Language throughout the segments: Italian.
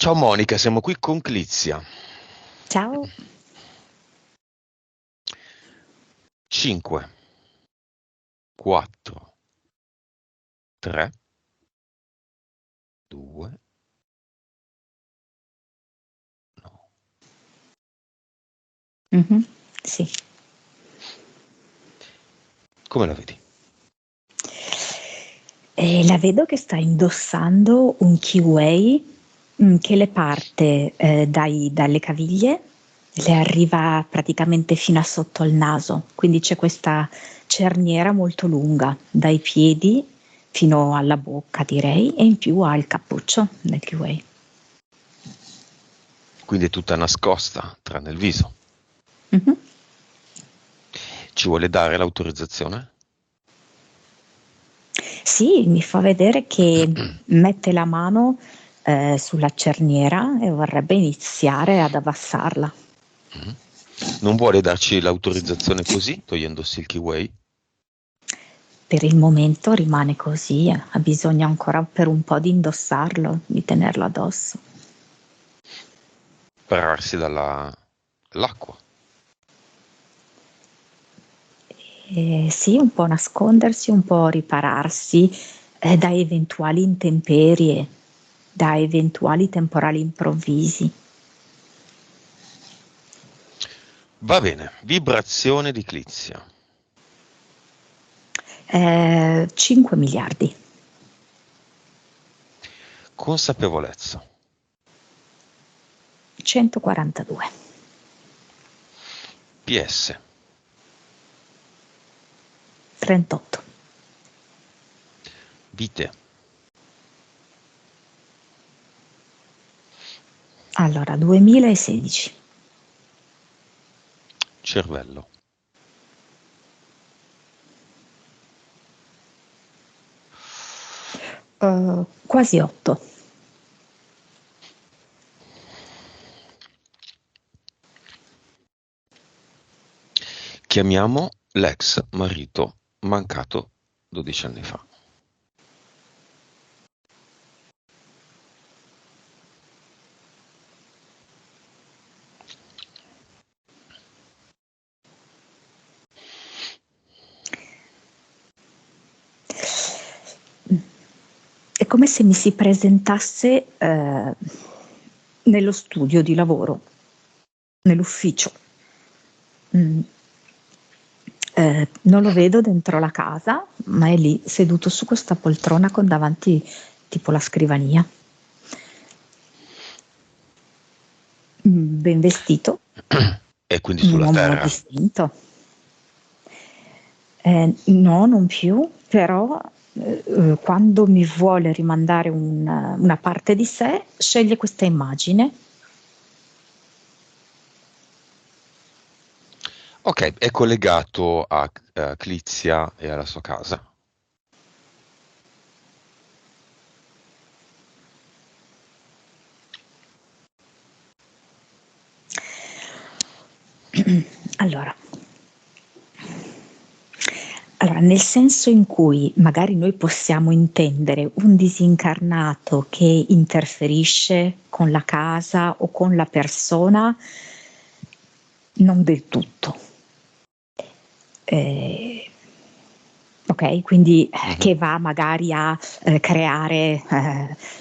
Ciao Monica, siamo qui con Clizia. Ciao. 5, 4, 3, 2, no. Mhm, sì. Come la vedi? La vedo che sta indossando un kiwi che le parte dalle caviglie, le arriva praticamente fino a sotto il naso, quindi c'è questa cerniera molto lunga dai piedi fino alla bocca, direi, e in più ha il cappuccio del kiwi. Quindi è tutta nascosta, tranne il viso. Mhm. Ci vuole dare l'autorizzazione? Sì, mi fa vedere che mette la mano sulla cerniera e vorrebbe iniziare ad abbassarla. Mhm. Non vuole darci l'autorizzazione così, togliendo Silky Way? Per il momento rimane così, ha bisogno ancora per un po' di indossarlo, di tenerlo addosso. Pararsi dall'acqua. Sì, un po' nascondersi, un po' ripararsi da eventuali intemperie, da eventuali temporali improvvisi. Va bene, vibrazione di Clizia. 5 miliardi, Consapevolezza. 142, PS. 38. Vite. Allora, 2016, Cervello. quasi 8. Chiamiamo l'ex marito mancato 12 anni fa. È come se mi si presentasse nello studio di lavoro, nell'ufficio. Mm. Non lo vedo dentro la casa, ma è lì seduto su questa poltrona con davanti tipo la scrivania. Ben vestito, E quindi un sulla uomo terra. distinto. No, non più, però quando mi vuole rimandare una parte di sé, sceglie questa immagine. Ok, è collegato a Clizia e alla sua casa. Allora, nel senso in cui magari noi possiamo intendere un disincarnato che interferisce con la casa o con la persona, non del tutto. Eh, ok, quindi Mhm. che va magari a creare,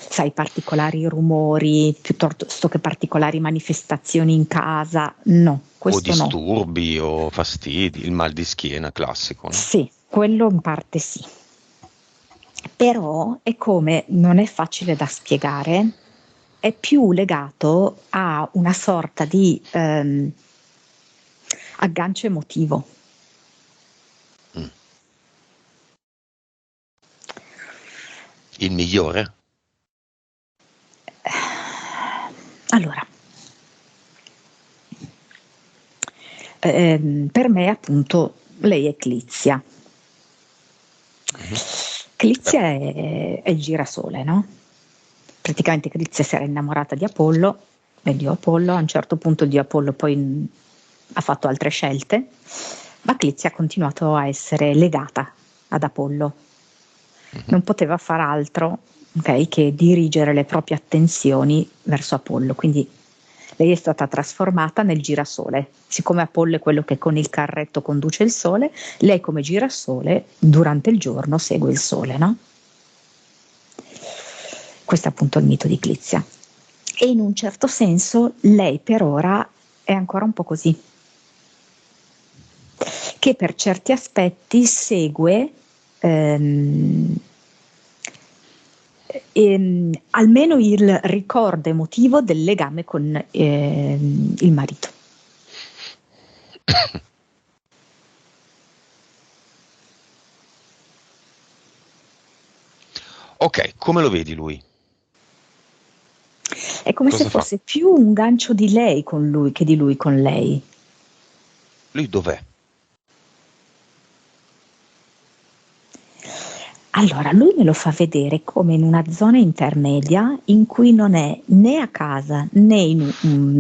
sai, particolari rumori piuttosto che particolari manifestazioni in casa. No, O questo no. disturbi o fastidi, il mal di schiena classico, no? Sì, quello in parte sì. Però è come non è facile da spiegare, è più legato a una sorta di aggancio emotivo. Mm. Il migliore? Allora, per me appunto lei è Clizia. Mhm. Clizia è il girasole, no? Praticamente Clizia si era innamorata di Apollo, del dio Apollo, a un certo punto il dio Apollo poi ha fatto altre scelte, ma Clizia ha continuato a essere legata ad Apollo. Mhm. Non poteva far altro ok? Che dirigere le proprie attenzioni verso Apollo. Quindi lei è stata trasformata nel girasole. Siccome Apollo è quello che con il carretto conduce il sole, lei come girasole durante il giorno segue il sole, no? Questo è appunto il mito di Clizia. E in un certo senso lei per ora è ancora un po' così, che per certi aspetti segue almeno il ricordo emotivo del legame con il marito. Ok, come lo vedi lui? È come se Cosa fa? fosse più un gancio di lei con lui che di lui con lei. Lui dov'è? Allora, lui me lo fa vedere come in una zona intermedia in cui non è né a casa né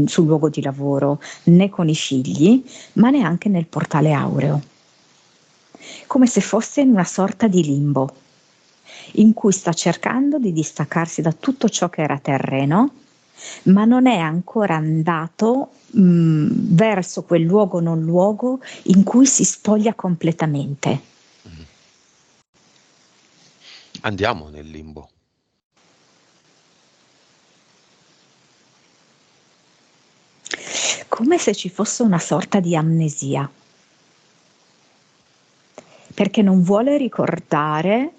sul luogo di lavoro né con i figli, ma neanche nel portale aureo. Come se fosse in una sorta di limbo, in cui sta cercando di distaccarsi da tutto ciò che era terreno, ma non è ancora andato verso quel luogo non luogo in cui si spoglia completamente. Andiamo nel limbo. Come se ci fosse una sorta di amnesia, perché non vuole ricordare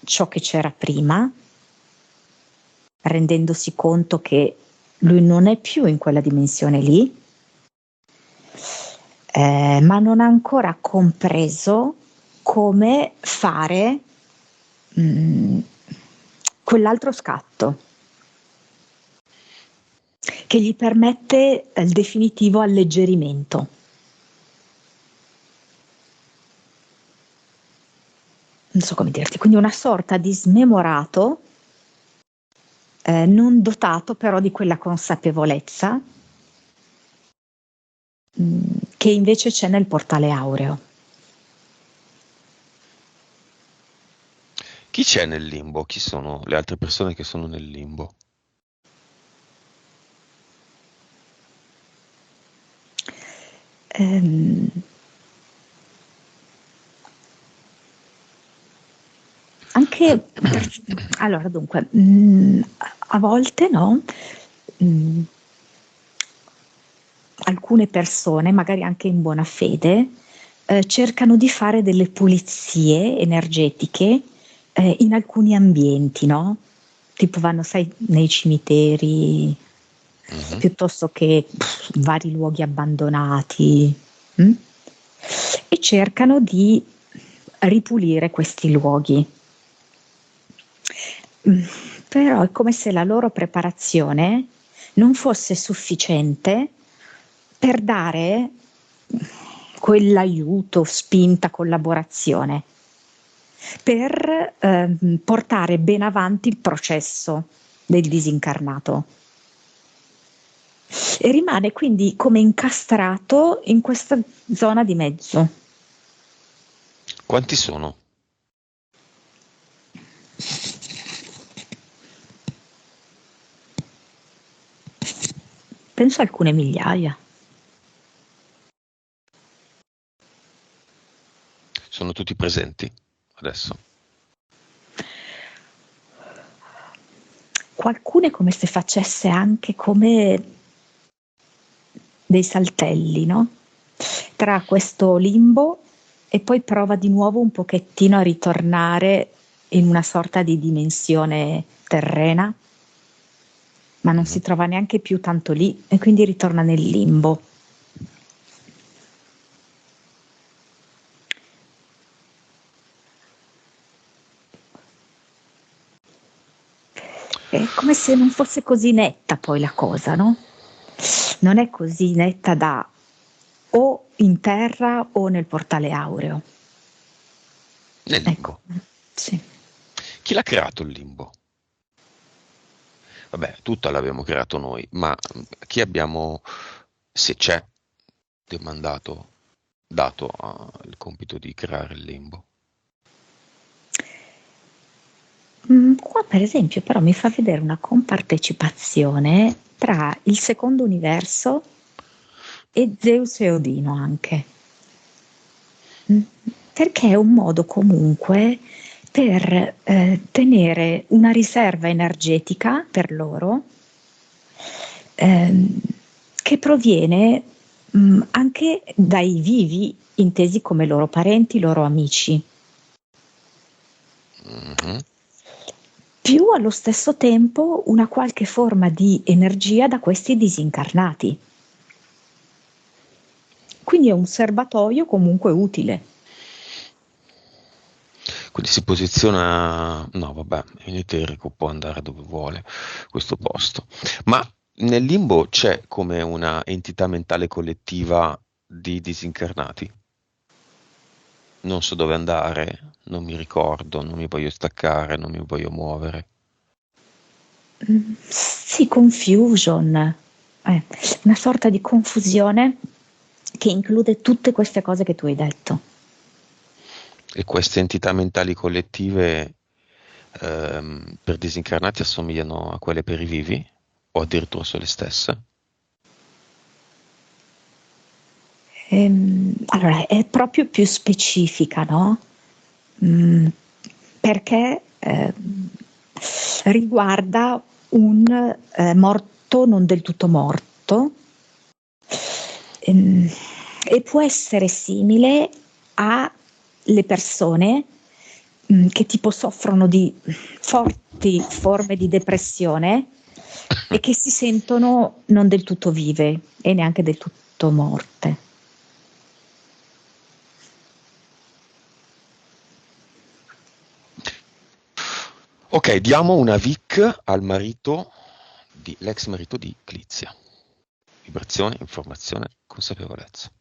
ciò che c'era prima, rendendosi conto che lui non è più in quella dimensione lì, ma non ha ancora compreso come fare quell'altro scatto che gli permette il definitivo alleggerimento. Non so come dirti, quindi una sorta di smemorato, non dotato però di quella consapevolezza che invece c'è nel portale aureo. Chi c'è nel limbo? Chi sono le altre persone che sono nel limbo? Anche allora dunque, a volte no, alcune persone, magari anche in buona fede, cercano di fare delle pulizie energetiche, in alcuni ambienti, no, tipo vanno sai nei cimiteri, Mhm. piuttosto che vari luoghi abbandonati, mh? E cercano di ripulire questi luoghi. Però è come se la loro preparazione non fosse sufficiente per dare quell'aiuto, spinta, collaborazione, per portare ben avanti il processo del disincarnato. E rimane quindi come incastrato in questa zona di mezzo. Quanti sono? Penso alcune migliaia. Sono tutti presenti adesso? Qualcuno è come se facesse anche come dei saltelli, no? Tra questo limbo e poi prova di nuovo un pochettino a ritornare in una sorta di dimensione terrena, ma non si Mhm. trova neanche più tanto lì e quindi ritorna nel limbo. È come se non fosse così netta poi la cosa, no? Non è così netta da o in terra o nel portale aureo. Nel Ecco, limbo. sì. Chi l'ha creato il limbo? Vabbè, tutto l'abbiamo creato noi, ma chi abbiamo, se c'è, demandato, dato il compito di creare il limbo? Qua per esempio però mi fa vedere una compartecipazione tra il secondo universo e Zeus e Odino anche. Perché è un modo comunque per tenere una riserva energetica per loro, ehm, che proviene anche dai vivi, intesi come loro parenti, loro amici, Mhm. più allo stesso tempo una qualche forma di energia da questi disincarnati. Quindi è un serbatoio comunque utile. Quindi si posiziona, no, vabbè, in eterico può andare dove vuole questo posto. Ma nel limbo c'è come una entità mentale collettiva di disincarnati? Non so dove andare, non mi ricordo, non mi voglio staccare, non mi voglio muovere. Sì, confusion, una sorta di confusione che include tutte queste cose che tu hai detto. E queste entità mentali collettive per disincarnati assomigliano a quelle per i vivi? O addirittura sono le stesse? Allora, è proprio più specifica, no? Mm, perché riguarda un morto non del tutto morto, ehm, e può essere simile alle persone che tipo soffrono di forti forme di depressione e che si sentono non del tutto vive e neanche del tutto morte. Ok, diamo una Vic al marito l'ex marito di Clizia. Vibrazione, informazione, consapevolezza.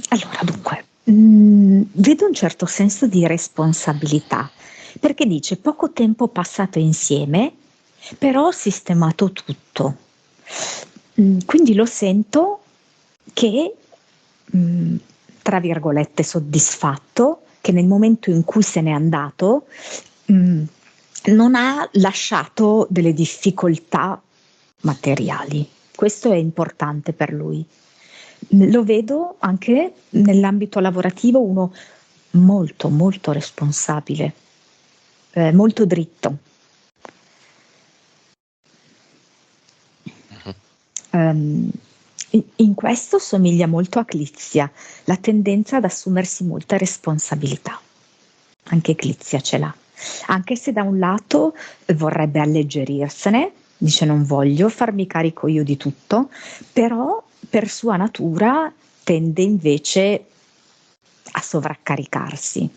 Allora, dunque, vedo un certo senso di responsabilità, perché dice poco tempo passato insieme, però ho sistemato tutto. Quindi lo sento che, mh, tra virgolette, soddisfatto, che nel momento in cui se n'è andato, mh, non ha lasciato delle difficoltà materiali. Questo è importante per lui. Lo vedo anche nell'ambito lavorativo uno molto, molto responsabile, molto dritto. Mhm. Ehm, in questo somiglia molto a Clizia, la tendenza ad assumersi molta responsabilità. Anche Clizia ce l'ha. Anche se da un lato vorrebbe alleggerirsene, dice non voglio farmi carico io di tutto, però per sua natura tende invece a sovraccaricarsi,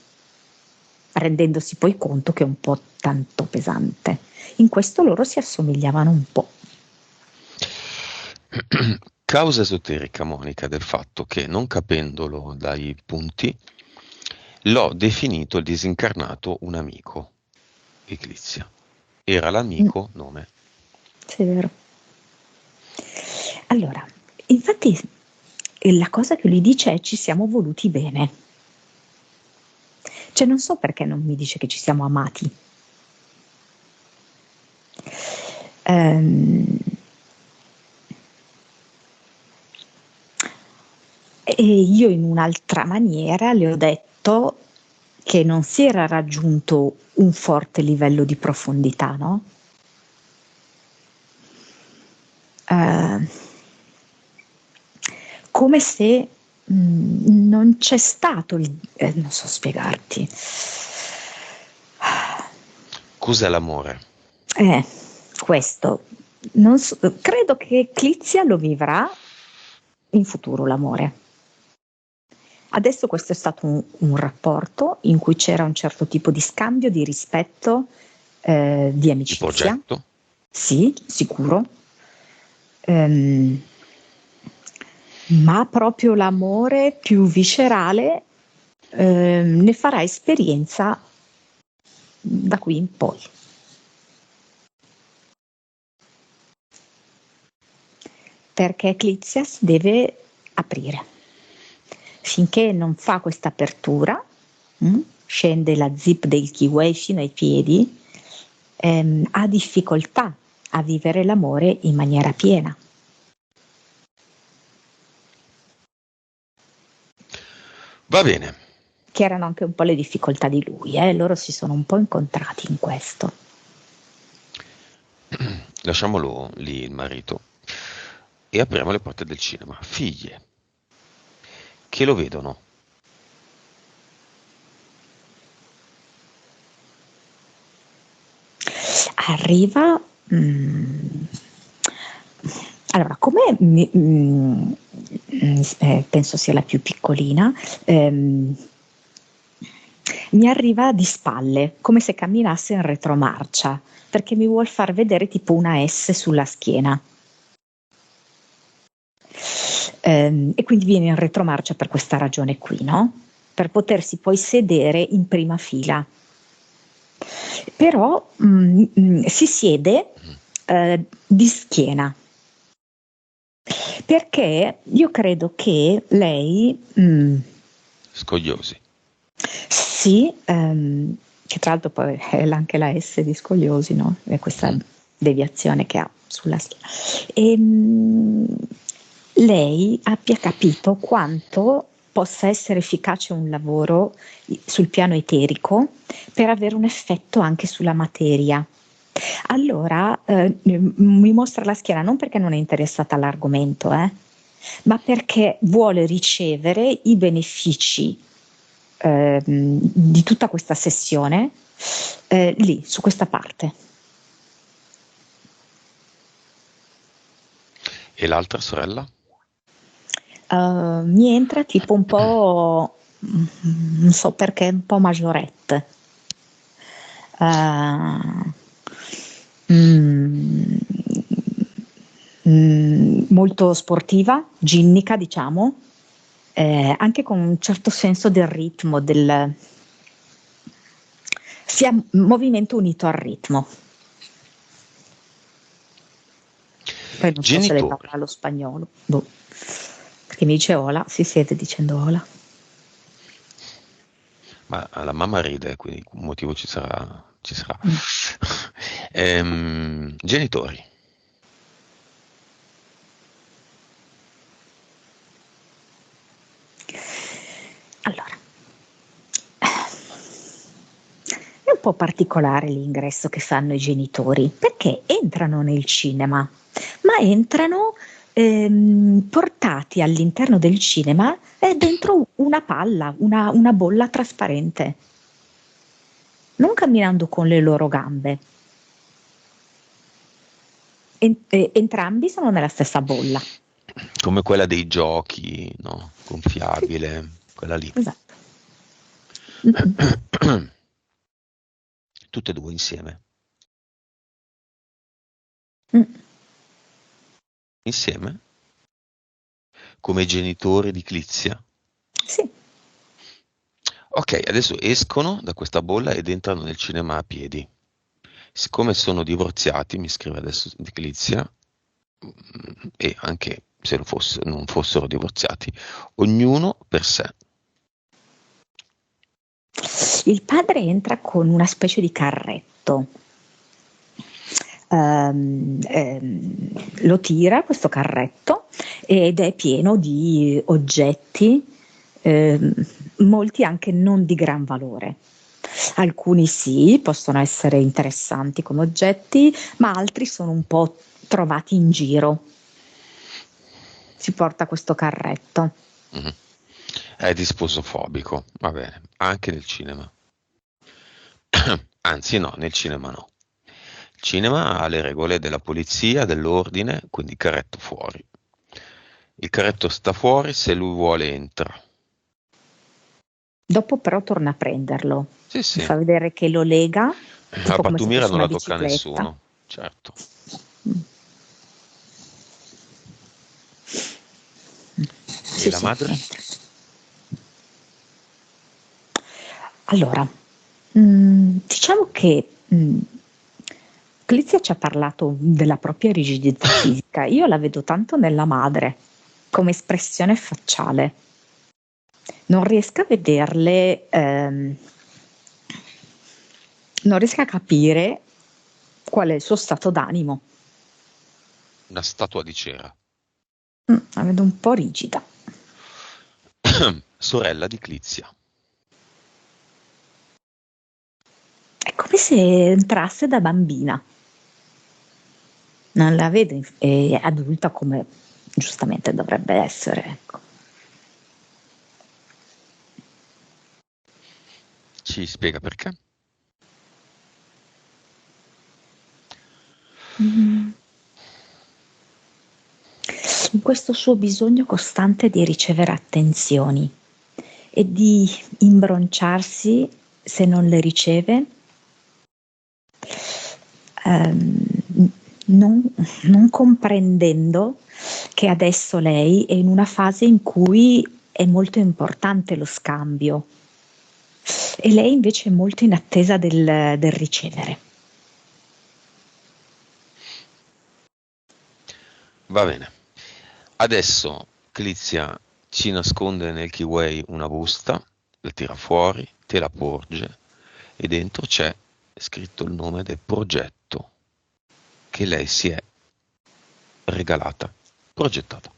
rendendosi poi conto che è un po' tanto pesante. In questo loro si assomigliavano un po'. Causa esoterica, Monica, del fatto che, non capendolo dai punti, l'ho definito il disincarnato un amico, Eclizia. Era Mm, l'amico nome. sì, è vero. Allora, infatti la cosa che lui dice è ci siamo voluti bene. Cioè non so perché non mi dice che ci siamo amati. Ehm, e io in un'altra maniera le ho detto che non si era raggiunto un forte livello di profondità, no? Eh, come se non c'è stato non so spiegarti. Cos'è l'amore? Eh, questo. Non so, credo che Clizia lo vivrà in futuro l'amore. Adesso questo è stato un rapporto in cui c'era un certo tipo di scambio, di rispetto, di Di amicizia. progetto? Sì, sicuro. Ehm, ma proprio l'amore più viscerale ne farà esperienza da qui in poi. perché Clizia si deve aprire. Finché non fa questa apertura, scende la zip del kiwi fino ai piedi, ha difficoltà a vivere l'amore in maniera piena. Va bene. Che erano anche un po' le difficoltà di lui, loro si sono un po' incontrati in questo. Lasciamolo lì il marito e apriamo le porte del cinema. Figlie che lo vedono. Arriva, allora, come penso sia la più piccolina, mi arriva di spalle, come se camminasse in retromarcia, perché mi vuol far vedere tipo una S sulla schiena. E quindi viene in retromarcia per questa ragione qui, no? Per potersi poi sedere in prima fila. Però si siede di schiena, perché io credo che lei Scogliosi. sì, che tra l'altro poi è anche la S di scogliosi, no? È questa deviazione che ha sulla schiena. E lei abbia capito quanto possa essere efficace un lavoro sul piano eterico per avere un effetto anche sulla materia. Allora mi mostra la schiena non perché non è interessata all'argomento, ma perché vuole ricevere i benefici di tutta questa sessione lì, su questa parte. E l'altra sorella? Mi entra tipo un po', non so perché, un po' maggiorette. Molto sportiva, ginnica, diciamo, anche con un certo senso del ritmo, sia movimento unito al ritmo. Poi non so se lei Genitori. parla lo spagnolo, perché mi dice hola, si siede dicendo hola. Ma la mamma ride, quindi un motivo ci sarà. Ci sarà. Genitori. Allora, è un po' particolare l'ingresso che fanno i genitori, perché entrano nel cinema, ma entrano portati all'interno del cinema dentro una palla, una bolla trasparente, non camminando con le loro gambe. Entrambi sono nella stessa bolla. Come quella dei giochi, no? Gonfiabile, quella lì. Esatto. Tutte e due insieme. Insieme? Come genitori di Clizia? Sì. Ok, adesso escono da questa bolla ed entrano nel cinema a piedi. Siccome sono divorziati, mi scrive adesso di Clizia, e anche se non fossero divorziati, ognuno per sé. Il padre entra con una specie di carretto. Lo tira questo carretto ed è pieno di oggetti, molti anche non di gran valore. Alcuni sì, possono essere interessanti come oggetti, ma altri sono un po' trovati in giro. Si porta questo carretto. È disposofobico, va bene, anche nel cinema. Anzi no, nel cinema no. Il cinema ha le regole della polizia, dell'ordine, quindi carretto fuori. Il carretto sta fuori, se lui vuole entra. Dopo però torna a prenderlo. Sì, Mi sì. fa vedere che lo lega, La tipo come se pattumiera fosse non una la tocca a bicicletta. nessuno, certo. E Sì, la sì, madre? entra. Allora, diciamo che Clizia ci ha parlato della propria rigidità fisica, io la vedo tanto nella madre, come espressione facciale. Non riesco a vederle, non riesco a capire qual è il suo stato d'animo. Una statua di cera. La vedo un po' rigida. Sorella di Clizia. È come se entrasse da bambina. Non la vedo adulta come giustamente dovrebbe essere, ecco. Ci spiega perché? In questo suo bisogno costante di ricevere attenzioni e di imbronciarsi se non le riceve, non comprendendo che adesso lei è in una fase in cui è molto importante lo scambio e lei invece è molto in attesa del ricevere. Va bene. Adesso Clizia ci nasconde nel kiwi una busta, la tira fuori, te la porge e dentro c'è scritto il nome del progetto che lei si è regalata, progettata.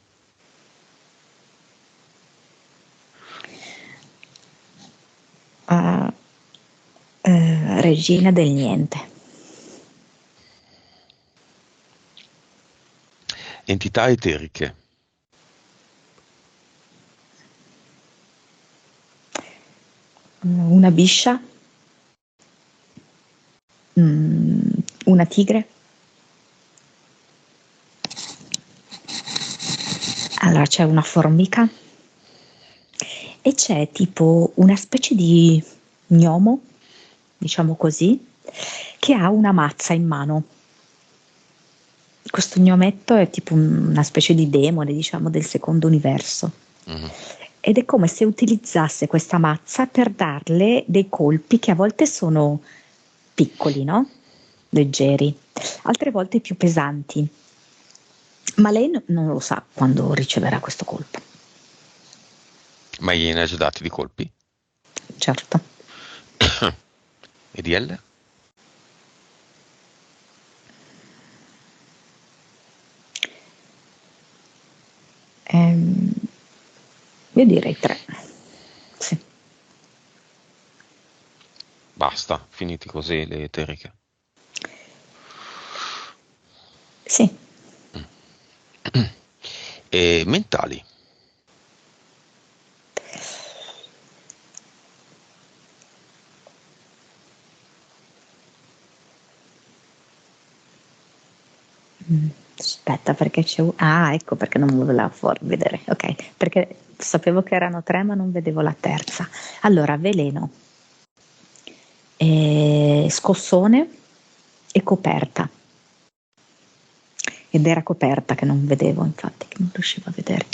Regina del niente. Entità eteriche. Una biscia, una tigre. Allora c'è una formica e c'è tipo una specie di gnomo, diciamo così, che ha una mazza in mano. Questo gnometto è tipo una specie di demone, diciamo, del secondo universo. Mm-hmm. Ed è come se utilizzasse questa mazza per darle dei colpi che a volte sono piccoli, no? Leggeri, altre volte più pesanti. Ma lei non lo sa quando riceverà questo colpo. Ma gliene ha già dati di colpi? Certo. E di L? Io direi 3. Sì. Basta, finiti così le eteriche. Sì. E mentali. Aspetta, perché c'è ecco perché non me la fuori vedere. Ok, perché sapevo che erano 3 ma non vedevo la terza. Allora, veleno, scossone e coperta. Ed era coperta che non vedevo, infatti, che non riuscivo a vedere.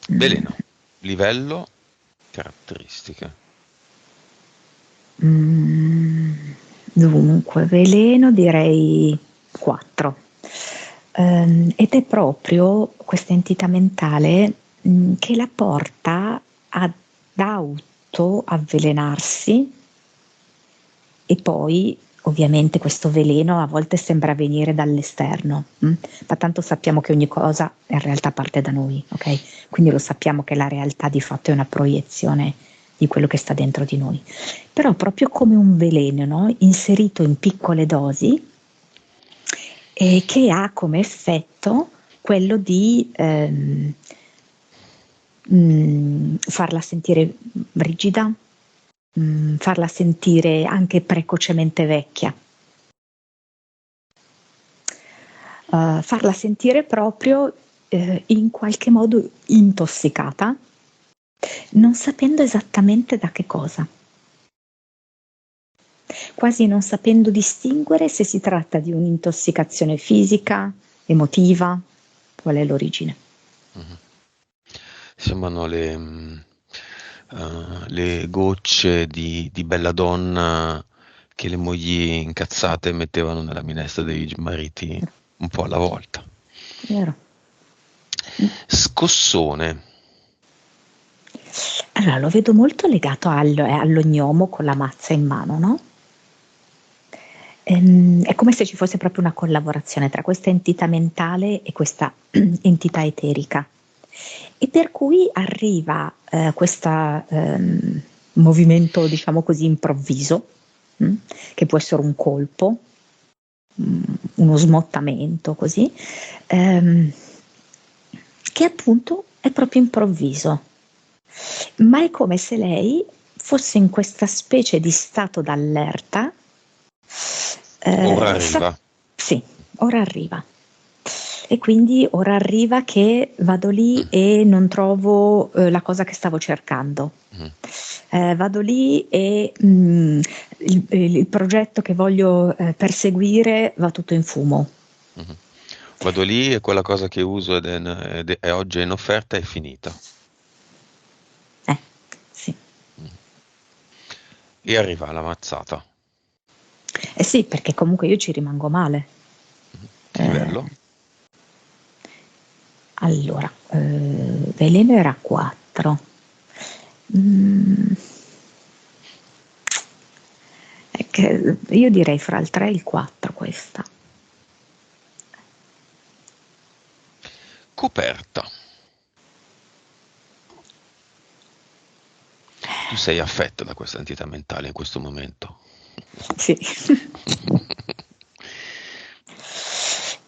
Veleno. Livello. Caratteristiche. Dunque, veleno direi 4. Ed è proprio questa entità mentale che la porta ad auto-avvelenarsi e poi ovviamente questo veleno a volte sembra venire dall'esterno, ma tanto sappiamo che ogni cosa in realtà parte da noi, ok? Quindi lo sappiamo che la realtà di fatto è una proiezione di quello che sta dentro di noi. Però proprio come un veleno, no? Inserito in piccole dosi e che ha come effetto quello di farla sentire rigida, farla sentire anche precocemente vecchia, farla sentire proprio in qualche modo intossicata, non sapendo esattamente da che cosa, quasi non sapendo distinguere se si tratta di un'intossicazione fisica, emotiva, qual è l'origine. Mm-hmm. Sembrano le gocce di belladonna che le mogli incazzate mettevano nella minestra dei mariti un po' alla volta. Vero. Scossone. Allora, lo vedo molto legato allo gnomo con la mazza in mano, no? È come se ci fosse proprio una collaborazione tra questa entità mentale e questa entità eterica. E per cui arriva questo movimento, diciamo così, improvviso, che può essere un colpo, uno smottamento, così, che appunto è proprio improvviso. Ma è come se lei fosse in questa specie di stato d'allerta. Ora arriva. Sì, ora arriva. E quindi ora arriva che vado lì e non trovo la cosa che stavo cercando. Vado lì e il progetto che voglio perseguire va tutto in fumo. Vado lì e quella cosa che uso ed è oggi in offerta è finita. Sì. E arriva la mazzata. Sì, perché comunque io ci rimango male. Che livello? Allora, veleno era 4. Io direi fra il 3 e il 4 questa. Coperta. Tu sei affetto da questa entità mentale in questo momento. Sì.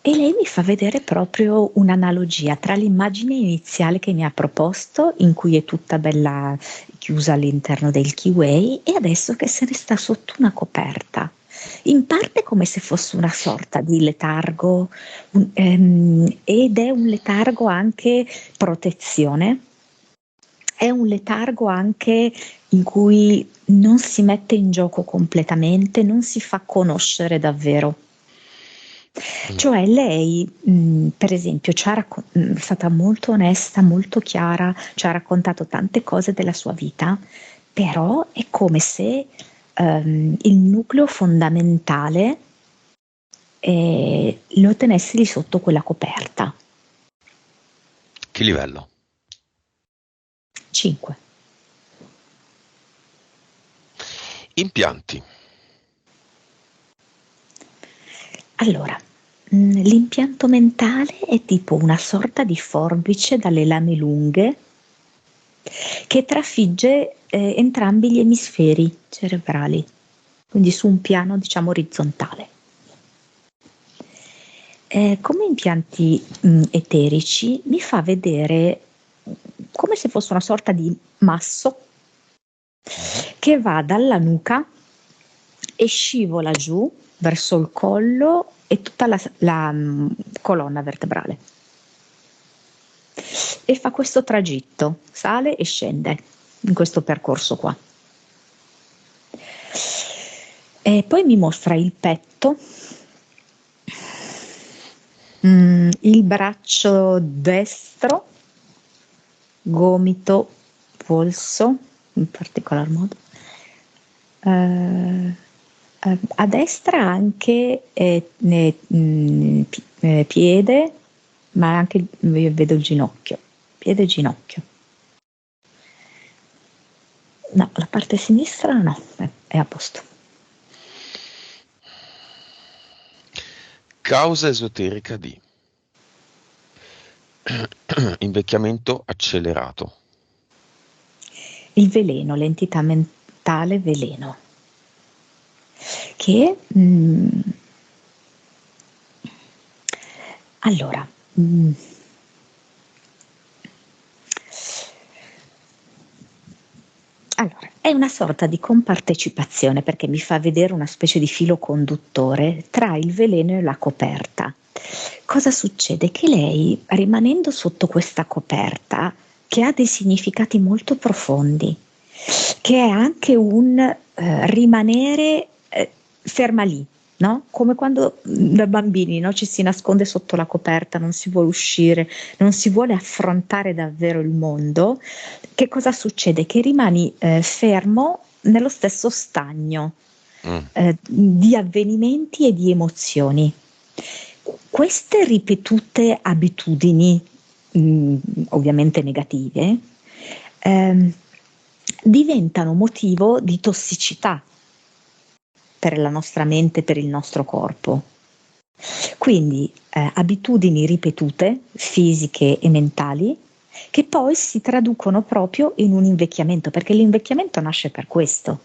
E lei mi fa vedere proprio un'analogia tra l'immagine iniziale che mi ha proposto, in cui è tutta bella chiusa all'interno del kiwi, e adesso che se ne sta sotto una coperta. In parte come se fosse una sorta di letargo, ed è un letargo anche protezione, è un letargo anche in cui non si mette in gioco completamente, non si fa conoscere davvero. Cioè lei, per esempio, è stata molto onesta, molto chiara, ci ha raccontato tante cose della sua vita, però è come se il nucleo fondamentale lo tenessi lì sotto quella coperta. Che livello? 5. Impianti. Allora, l'impianto mentale è tipo una sorta di forbice dalle lame lunghe che trafigge entrambi gli emisferi cerebrali, quindi su un piano diciamo orizzontale. Come impianti eterici mi fa vedere come se fosse una sorta di masso che va dalla nuca e scivola giù verso il collo e tutta la colonna vertebrale. E fa questo tragitto, sale e scende in questo percorso qua. E poi mi mostra il petto, il braccio destro, gomito, polso, in particolar modo. A destra anche piede, ma anche io vedo il ginocchio, piede e ginocchio. No, la parte sinistra no, è a posto. Causa esoterica di invecchiamento accelerato. Il veleno, l'entità mentale veleno, che allora è una sorta di compartecipazione, perché mi fa vedere una specie di filo conduttore tra il veleno e la coperta. Cosa succede? Che lei, rimanendo sotto questa coperta, che ha dei significati molto profondi, che è anche un rimanere ferma lì, no? Come quando da bambini, no, ci si nasconde sotto la coperta, non si vuole uscire, non si vuole affrontare davvero il mondo. Che cosa succede? Che rimani fermo nello stesso stagno Mm. di avvenimenti e di emozioni. Queste ripetute abitudini, ovviamente negative, ehm, diventano motivo di tossicità per la nostra mente, per il nostro corpo. Quindi abitudini ripetute, fisiche e mentali, che poi si traducono proprio in un invecchiamento, perché l'invecchiamento nasce per queste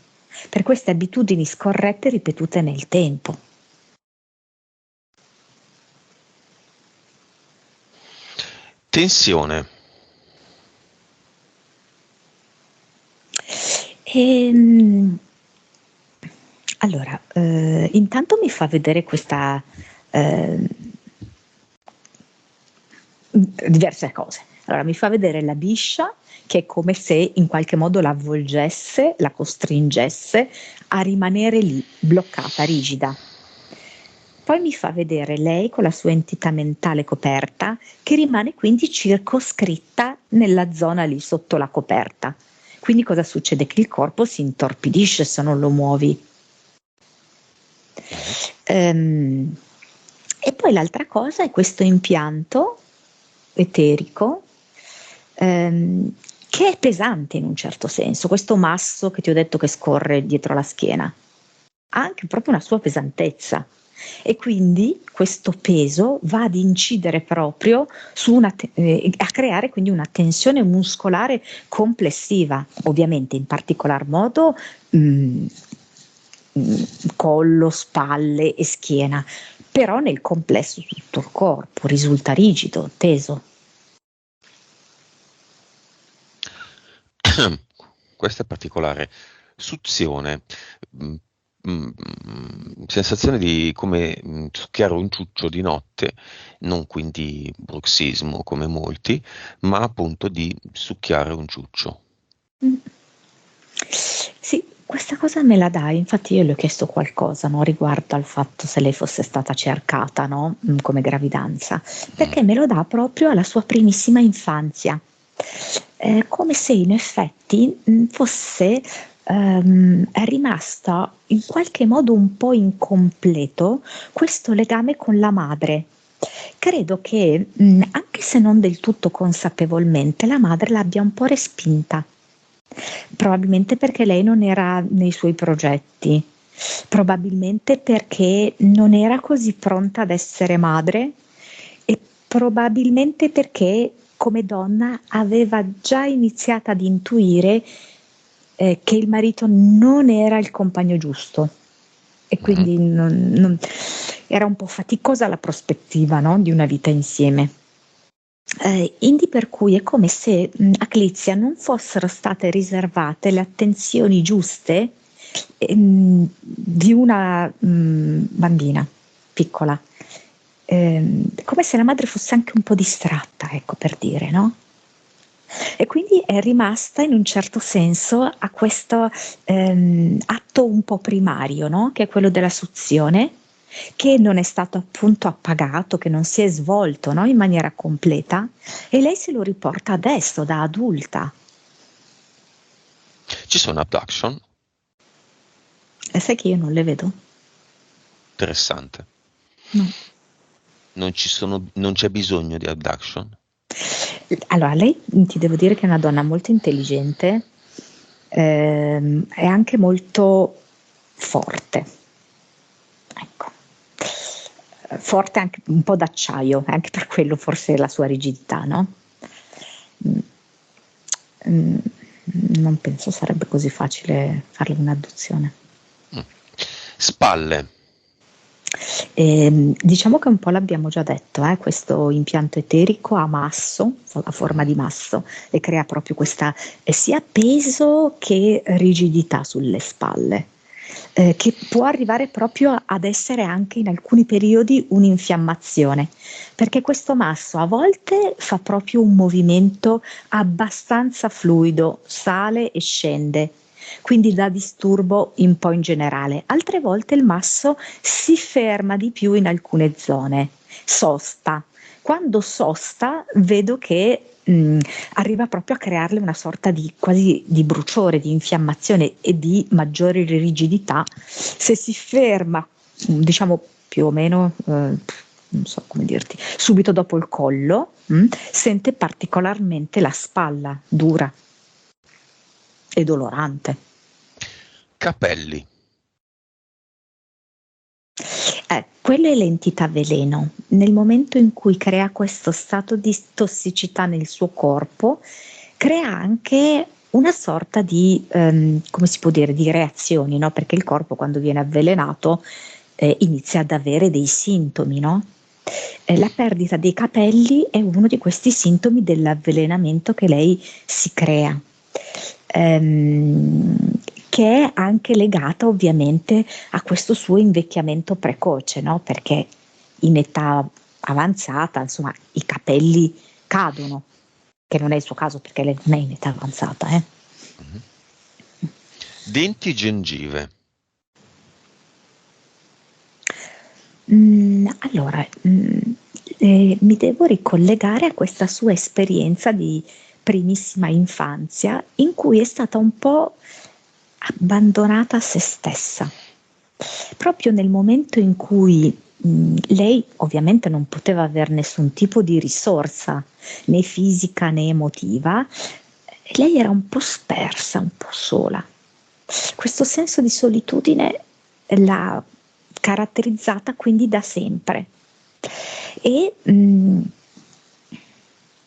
abitudini scorrette ripetute nel tempo. Tensione. Ehm, allora, intanto mi fa vedere questa diverse cose. Allora, mi fa vedere la biscia che è come se in qualche modo la avvolgesse, la costringesse a rimanere lì, bloccata, rigida. Poi mi fa vedere lei con la sua entità mentale coperta che rimane quindi circoscritta nella zona lì sotto la coperta. Quindi cosa succede? Che il corpo si intorpidisce se non lo muovi. E poi l'altra cosa è questo impianto eterico che è pesante in un certo senso, questo masso che ti ho detto che scorre dietro la schiena, ha anche proprio una sua pesantezza e quindi questo peso va ad incidere proprio su a creare quindi una tensione muscolare complessiva, ovviamente in particolar modo collo, spalle e schiena, però nel complesso tutto il corpo risulta rigido, teso. Questa è particolare. Suzione. Mm, Sensazione di come succhiare un ciuccio di notte, non quindi bruxismo come molti, ma appunto di succhiare un ciuccio. Mm. Sì, questa cosa me la dai, infatti io le ho chiesto qualcosa, no, riguardo al fatto se lei fosse stata cercata, no, come gravidanza, Mm. perché me lo dà proprio alla sua primissima infanzia, come se in effetti fosse è rimasta in qualche modo un po' incompleto questo legame con la madre. Credo che, anche se non del tutto consapevolmente, la madre l'abbia un po' respinta. Probabilmente perché lei non era nei suoi progetti, probabilmente perché non era così pronta ad essere madre e probabilmente perché come donna aveva già iniziato ad intuire che il marito non era il compagno giusto e Mhm. quindi era un po' faticosa la prospettiva, no, di una vita insieme. Indi per cui è come se a Clizia non fossero state riservate le attenzioni giuste di una bambina piccola. Come se la madre fosse anche un po' distratta, ecco per dire, no? E quindi è rimasta in un certo senso a questo atto un po' primario, no? Che è quello della suzione, che non è stato appunto appagato, che non si è svolto, no? In maniera completa, e lei se lo riporta adesso, da adulta. Ci sono abduction, E sai che io non le vedo? interessante. No. Non c'è bisogno di abduction. Allora, lei ti devo dire che è una donna molto intelligente, è anche molto forte. Ecco. Forte anche un po' d'acciaio, anche per quello forse la sua rigidità, no? Mm, mm, Non penso sarebbe così facile farle un'adduzione. Mm. Spalle. Diciamo che un po' l'abbiamo già detto, questo impianto eterico ha masso, a forma di masso, e crea proprio questa sia peso che rigidità sulle spalle, che può arrivare proprio ad essere anche in alcuni periodi un'infiammazione, perché questo masso a volte fa proprio un movimento abbastanza fluido, sale e scende. quindi dà disturbo un po' in generale. Altre volte il masso si ferma di più in alcune zone, sosta. Quando sosta vedo che arriva proprio a crearle una sorta di quasi di bruciore, di infiammazione e di maggiore rigidità. Se si ferma, diciamo più o meno, non so come dirti, subito dopo il collo, sente particolarmente la spalla dura e dolorante. Capelli. Quella è l'entità veleno. Nel momento in cui crea questo stato di tossicità nel suo corpo, crea anche una sorta di, come si può dire, di reazioni, no? Perché il corpo quando viene avvelenato inizia ad avere dei sintomi, no? La perdita dei capelli è uno di questi sintomi dell'avvelenamento che lei si crea. Che è anche legata ovviamente a questo suo invecchiamento precoce, no? Perché in età avanzata, insomma, i capelli cadono, che non è il suo caso perché lei non è in età avanzata. Denti e gengive. Allora, mi devo ricollegare a questa sua esperienza di primissima infanzia in cui è stata un po' abbandonata a se stessa. Proprio nel momento in cui lei ovviamente non poteva avere nessun tipo di risorsa, né fisica né emotiva, lei era un po' spersa, un po' sola. Questo senso di solitudine l'ha caratterizzata quindi da sempre. E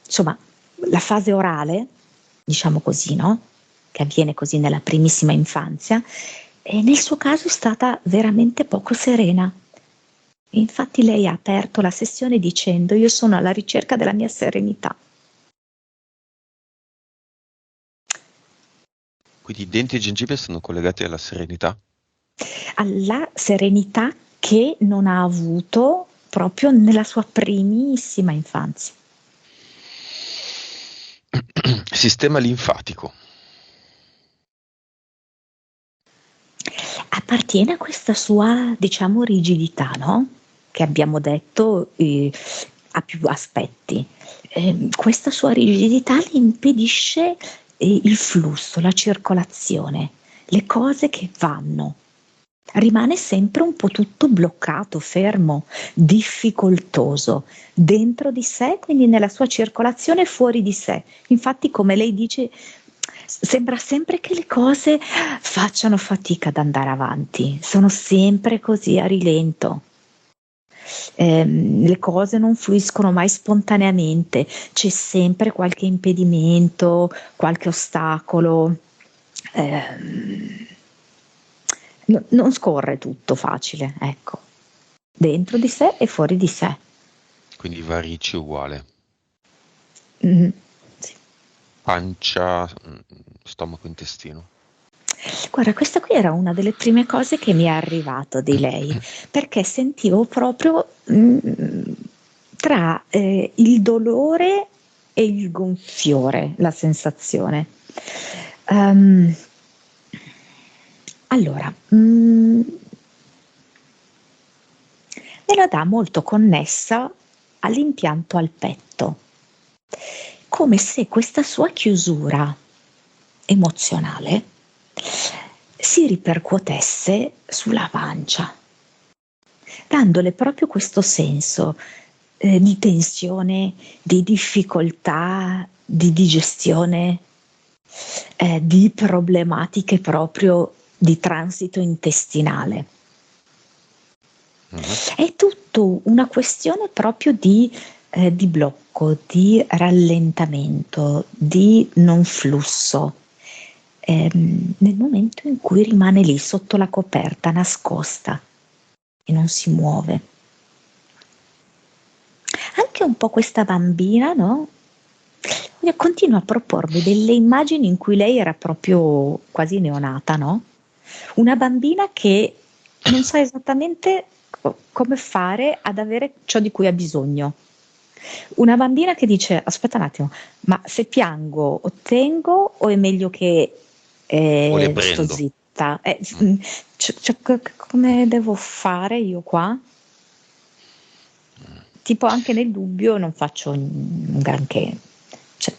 insomma, la fase orale, diciamo così, no? Che avviene così nella primissima infanzia, e nel suo caso è stata veramente poco serena. Infatti lei ha aperto la sessione dicendo: io sono alla ricerca della mia serenità. Quindi i denti e gengive sono collegati alla serenità? Alla serenità che non ha avuto proprio nella sua primissima infanzia. Sistema linfatico. Appartiene a questa sua, diciamo, rigidità, no? Che abbiamo detto ha più aspetti. Questa sua rigidità le impedisce il flusso, la circolazione, le cose che vanno. Rimane sempre un po' tutto bloccato, fermo, difficoltoso, dentro di sé, quindi nella sua circolazione e fuori di sé. Infatti, come lei dice, sembra sempre che le cose facciano fatica ad andare avanti, sono sempre così a rilento. Le cose non fluiscono mai spontaneamente, c'è sempre qualche impedimento, qualche ostacolo. Non scorre tutto facile, ecco, dentro di sé e fuori di sé. Quindi varici uguale. Sì. Pancia, stomaco, intestino. Guarda, questa qui era una delle prime cose che mi è arrivato di lei, perché sentivo proprio tra il dolore e il gonfiore la sensazione. Allora, me la dà molto connessa all'impianto al petto, come se questa sua chiusura emozionale si ripercuotesse sulla pancia, dandole proprio questo senso di tensione, di difficoltà, di digestione, di problematiche proprio di transito intestinale. È tutto una questione proprio di blocco, di rallentamento, di non flusso. Nel momento in cui rimane lì sotto la coperta, nascosta e non si muove. Anche un po' questa bambina, no? Io continuo a proporvi delle immagini in cui lei era proprio quasi neonata, no? Una bambina che non sa esattamente come fare ad avere ciò di cui ha bisogno. Una bambina che dice: aspetta un attimo, ma se piango ottengo o è meglio che O le e sto prendo? zitta. Mm. Come devo fare io qua? Tipo anche nel dubbio non faccio un granché. Cioè,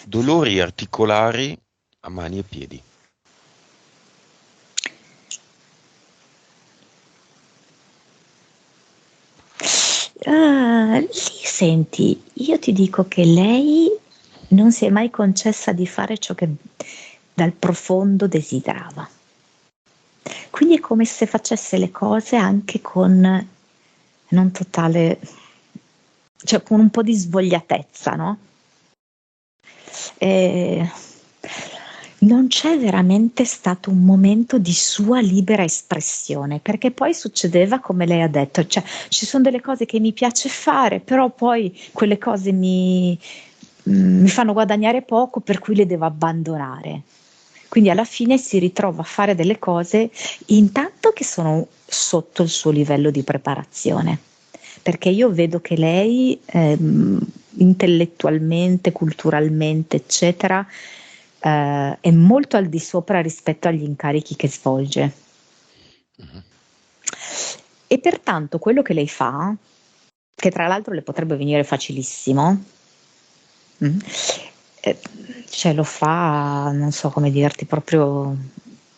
Dolori articolari a mani e piedi. lì senti, io ti dico che lei non si è mai concessa di fare ciò che dal profondo desiderava. Quindi è come se facesse le cose anche con non totale, cioè con un po' di svogliatezza, no? E non c'è veramente stato un momento di sua libera espressione, perché poi succedeva come lei ha detto, cioè ci sono delle cose che mi piace fare, però poi quelle cose mi fanno guadagnare poco, per cui le devo abbandonare. Quindi alla fine si ritrova a fare delle cose intanto che sono sotto il suo livello di preparazione, perché io vedo che lei intellettualmente, culturalmente, eccetera, è molto al di sopra rispetto agli incarichi che svolge. Mhm. E pertanto quello che lei fa, che tra l'altro le potrebbe venire facilissimo, mm, eh, cioè lo fa, non so come dirti, proprio,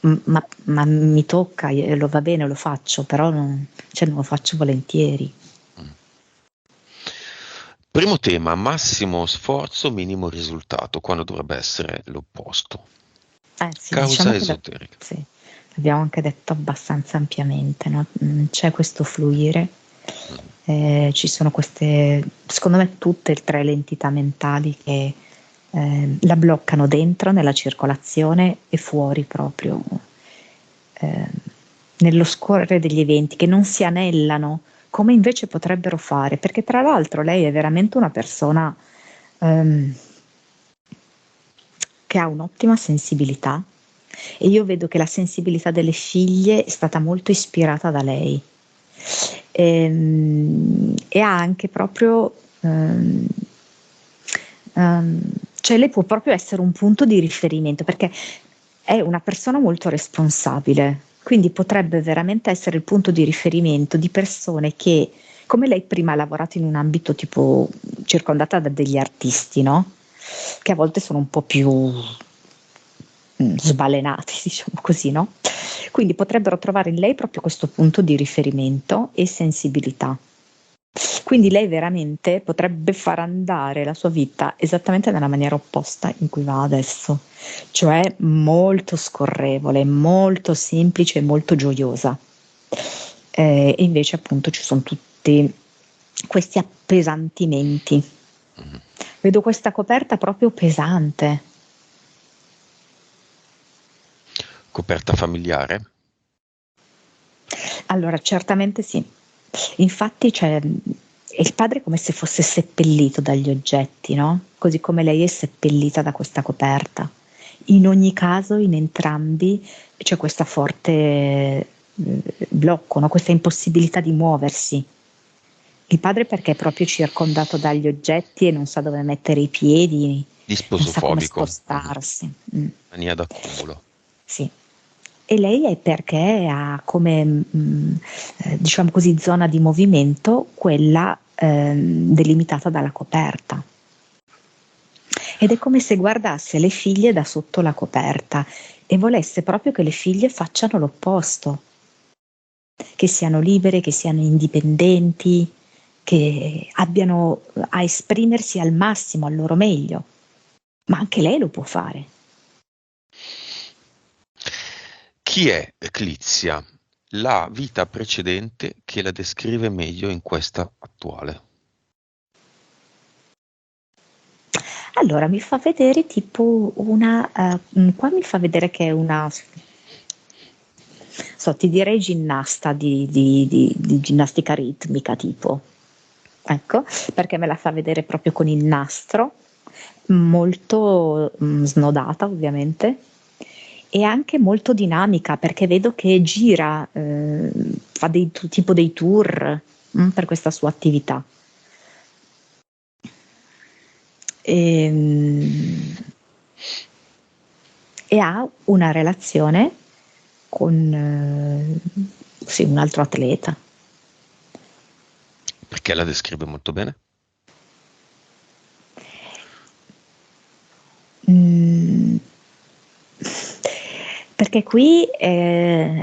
ma mi tocca, lo va bene, lo faccio, però cioè non lo faccio volentieri. Mm. Primo tema, massimo sforzo, minimo risultato, quando dovrebbe essere l'opposto. Sì, diciamo Causa che esoterica. sì, l'abbiamo anche detto abbastanza ampiamente, no? C'è questo fluire, Mm. ci sono queste, secondo me tutte e tre le entità mentali che la bloccano dentro nella circolazione e fuori proprio, eh, nello scorrere degli eventi, che non si anellano come invece potrebbero fare, perché tra l'altro lei è veramente una persona ehm, che ha un'ottima sensibilità e io vedo che la sensibilità delle figlie è stata molto ispirata da lei. E ha anche proprio, ehm, cioè lei può proprio essere un punto di riferimento perché è una persona molto responsabile, quindi potrebbe veramente essere il punto di riferimento di persone che, come lei prima ha lavorato in un ambito tipo circondata da degli artisti, no? Che a volte sono un po' più sbalenati, diciamo così, no? Quindi potrebbero trovare in lei proprio questo punto di riferimento e sensibilità. Quindi lei veramente potrebbe far andare la sua vita esattamente nella maniera opposta in cui va adesso, cioè molto scorrevole, molto semplice e molto gioiosa. E invece appunto ci sono tutti questi appesantimenti. Mhm. Vedo questa coperta proprio pesante. Coperta familiare. Allora, certamente sì. Infatti c'è il padre è come se fosse seppellito dagli oggetti, no? Così come lei è seppellita da questa coperta. In ogni caso, in entrambi c'è questa forte blocco, no? Questa impossibilità di muoversi. Il padre perché è proprio circondato dagli oggetti e non sa dove mettere i piedi, non sa come Disposofobico. Mhm. spostarsi. Mm. Mania d'accumulo. Sì. E lei è perché ha come, diciamo così, zona di movimento quella delimitata dalla coperta. Ed è come se guardasse le figlie da sotto la coperta e volesse proprio che le figlie facciano l'opposto, che siano libere, che siano indipendenti, che abbiano a esprimersi al massimo, al loro meglio. Ma anche lei lo può fare. Chi è Eclizia? La vita precedente che la descrive meglio in questa attuale. Allora mi fa vedere tipo una, qua mi fa vedere che è una, so, ti direi ginnasta di ginnastica ritmica tipo, ecco, perché me la fa vedere proprio con il nastro, molto snodata ovviamente, e anche molto dinamica perché vedo che gira, fa tipo dei tour per questa sua attività. Ehm, e ha una relazione con sì, un altro atleta. Perché la descrive molto bene? Mm, perché qui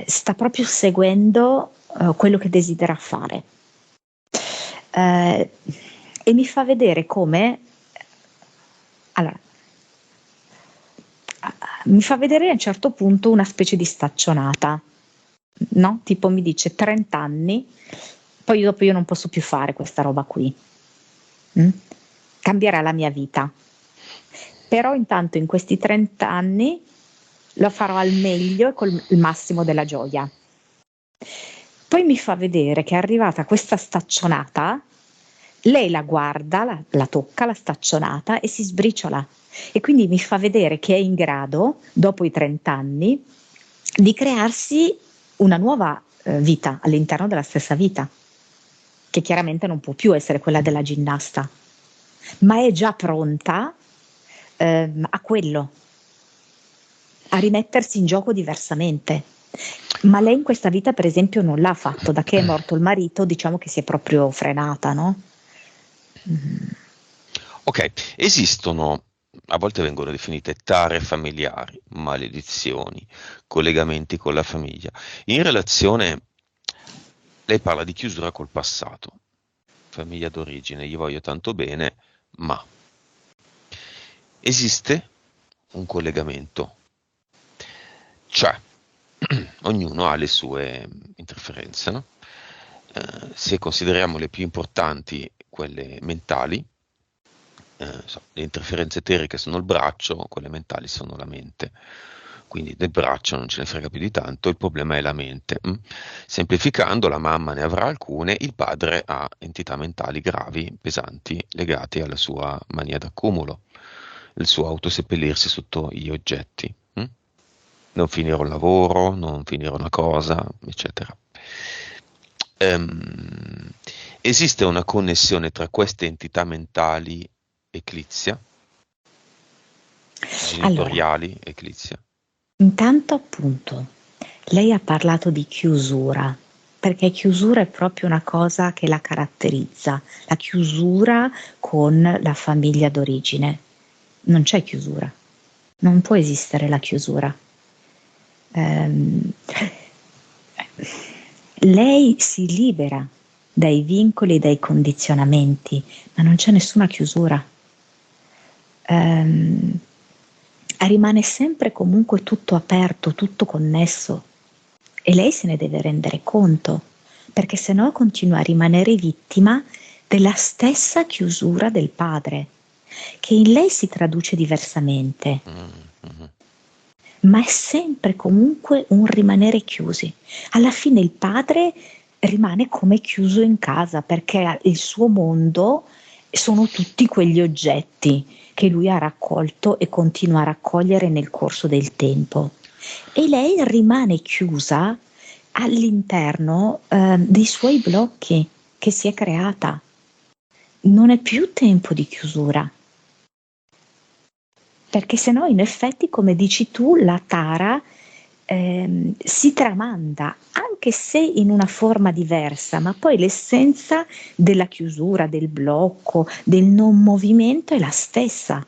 sta proprio seguendo quello che desidera fare. E mi fa vedere come, allora, mi fa vedere a un certo punto una specie di staccionata, no? Tipo mi dice 30 anni, poi dopo io non posso più fare questa roba qui. Mm? Cambierà la mia vita. Però intanto in questi 30 anni lo farò al meglio e col il massimo della gioia. Poi mi fa vedere che è arrivata questa staccionata, lei la guarda, la tocca la staccionata e si sbriciola. E quindi mi fa vedere che è in grado, dopo i 30 anni, di crearsi una nuova vita all'interno della stessa vita, che chiaramente non può più essere quella della ginnasta, ma è già pronta a quello, a rimettersi in gioco diversamente. Ma lei in questa vita, per esempio, non l'ha fatto. Da che è morto il marito, diciamo che si è proprio frenata, no? Mm. Ok, esistono, a volte vengono definite tare familiari, maledizioni, collegamenti con la famiglia. In relazione, lei parla di chiusura col passato, famiglia d'origine, gli voglio tanto bene, ma esiste un collegamento, cioè ognuno ha le sue interferenze, no? Se consideriamo le più importanti, quelle mentali, le interferenze eteriche sono il braccio, quelle mentali sono la mente. Quindi del braccio non ce ne frega più di tanto, il problema è la mente. Semplificando, la mamma ne avrà alcune, il padre ha entità mentali gravi, pesanti, legate alla sua mania d'accumulo, il suo autoseppellirsi sotto gli oggetti. Non finire un lavoro, non finire una cosa, eccetera. Ehm, Esiste una connessione tra queste entità mentali eclizia, Allora, genitoriali eclizia? intanto appunto, lei ha parlato di chiusura, perché chiusura è proprio una cosa che la caratterizza, la chiusura con la famiglia d'origine. Non c'è chiusura, non può esistere la chiusura. Ehm, Lei si libera dai vincoli e dai condizionamenti, ma non c'è nessuna chiusura. Ehm, Rimane sempre comunque tutto aperto, tutto connesso e lei se ne deve rendere conto, perché se no continua a rimanere vittima della stessa chiusura del padre, che in lei si traduce diversamente, Mhm. ma è sempre comunque un rimanere chiusi. Alla fine il padre rimane come chiuso in casa perché il suo mondo sono tutti quegli oggetti che lui ha raccolto e continua a raccogliere nel corso del tempo. E lei rimane chiusa all'interno dei suoi blocchi che si è creata. Non è più tempo di chiusura, perché se no in effetti, come dici tu, la tara si tramanda, anche se in una forma diversa, ma poi l'essenza della chiusura, del blocco, del non movimento è la stessa.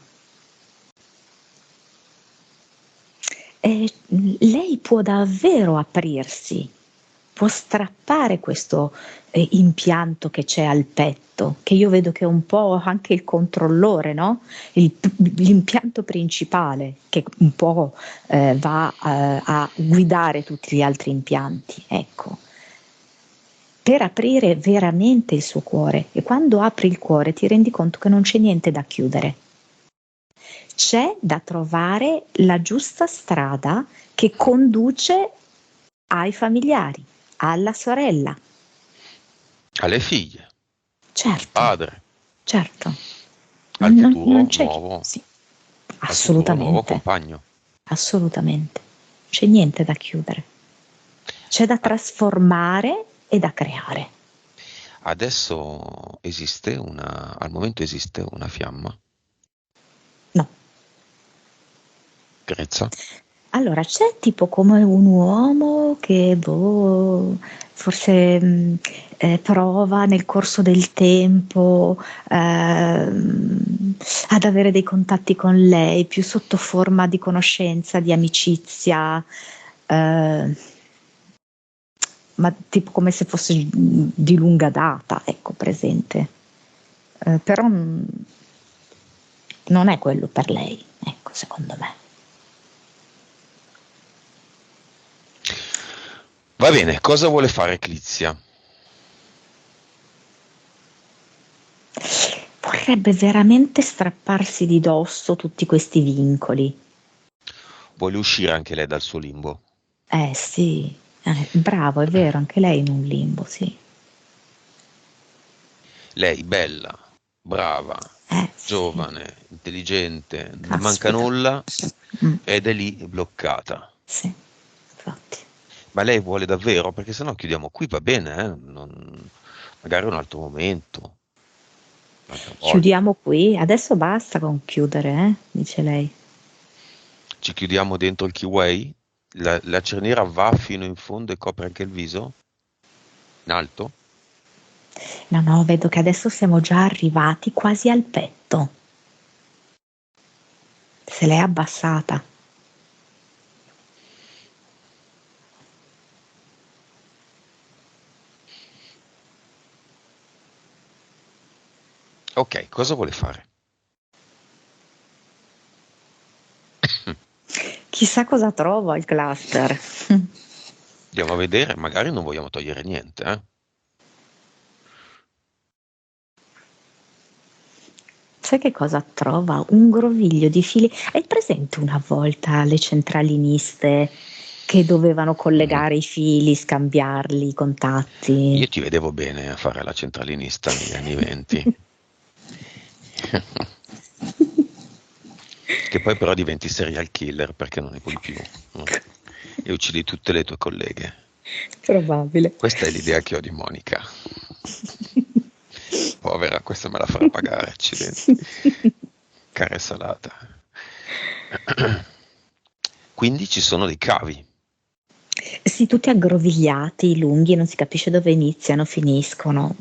Lei può davvero aprirsi, può strappare questo impianto che c'è al petto, che io vedo che è un po' anche il controllore, no? L'impianto principale che un po' va a guidare tutti gli altri impianti, ecco, per aprire veramente il suo cuore. E quando apri il cuore ti rendi conto che non c'è niente da chiudere. C'è da trovare la giusta strada che conduce ai familiari, alla sorella. Alle figlie, al Certo, padre, certo. al Non futuro c'è nuovo, sì, al futuro nuovo assolutamente, compagno. assolutamente. C'è niente da chiudere. C'è da A- trasformare e da creare. Adesso esiste al momento esiste una fiamma No, grezza? Allora, c'è tipo come un uomo che forse prova nel corso del tempo ad avere dei contatti con lei, più sotto forma di conoscenza, di amicizia, eh, ma tipo come se fosse di lunga data, ecco, presente. Però non è quello per lei, ecco, secondo me. Va bene, cosa vuole fare Clizia? Vorrebbe veramente strapparsi di dosso tutti questi vincoli. Vuole uscire anche lei dal suo limbo? Sì, bravo, è vero, anche lei in un limbo, sì. Lei bella, brava, Sì, giovane, intelligente, non le manca caspita. nulla Mm, ed è lì bloccata. sì, infatti. Ma lei vuole davvero? Perché sennò chiudiamo qui, va bene, magari un altro momento, un'altra volta. Chiudiamo qui, adesso basta con chiudere, dice lei. Ci chiudiamo dentro il Kiwi? La cerniera va fino in fondo e copre anche il viso? In alto? No, no, vedo che adesso siamo già arrivati quasi al petto. Se l'è abbassata. Ok, cosa vuole fare? Chissà cosa trova il cluster. Andiamo a vedere, magari non vogliamo togliere niente, eh? Sai che cosa trova? Un groviglio di fili. Hai presente una volta le centraliniste che dovevano Mhm. collegare i fili, scambiarli, i contatti? Io ti vedevo bene a fare la centralinista negli anni '20. Che poi però diventi serial killer perché non ne puoi più, no? E uccidi tutte le tue colleghe. Probabile. Questa è l'idea che ho di Monica. Povera, questa me la farà pagare, accidenti. Cara e salata. Quindi ci sono dei cavi. Sì, tutti aggrovigliati, lunghi, non si capisce dove iniziano, finiscono.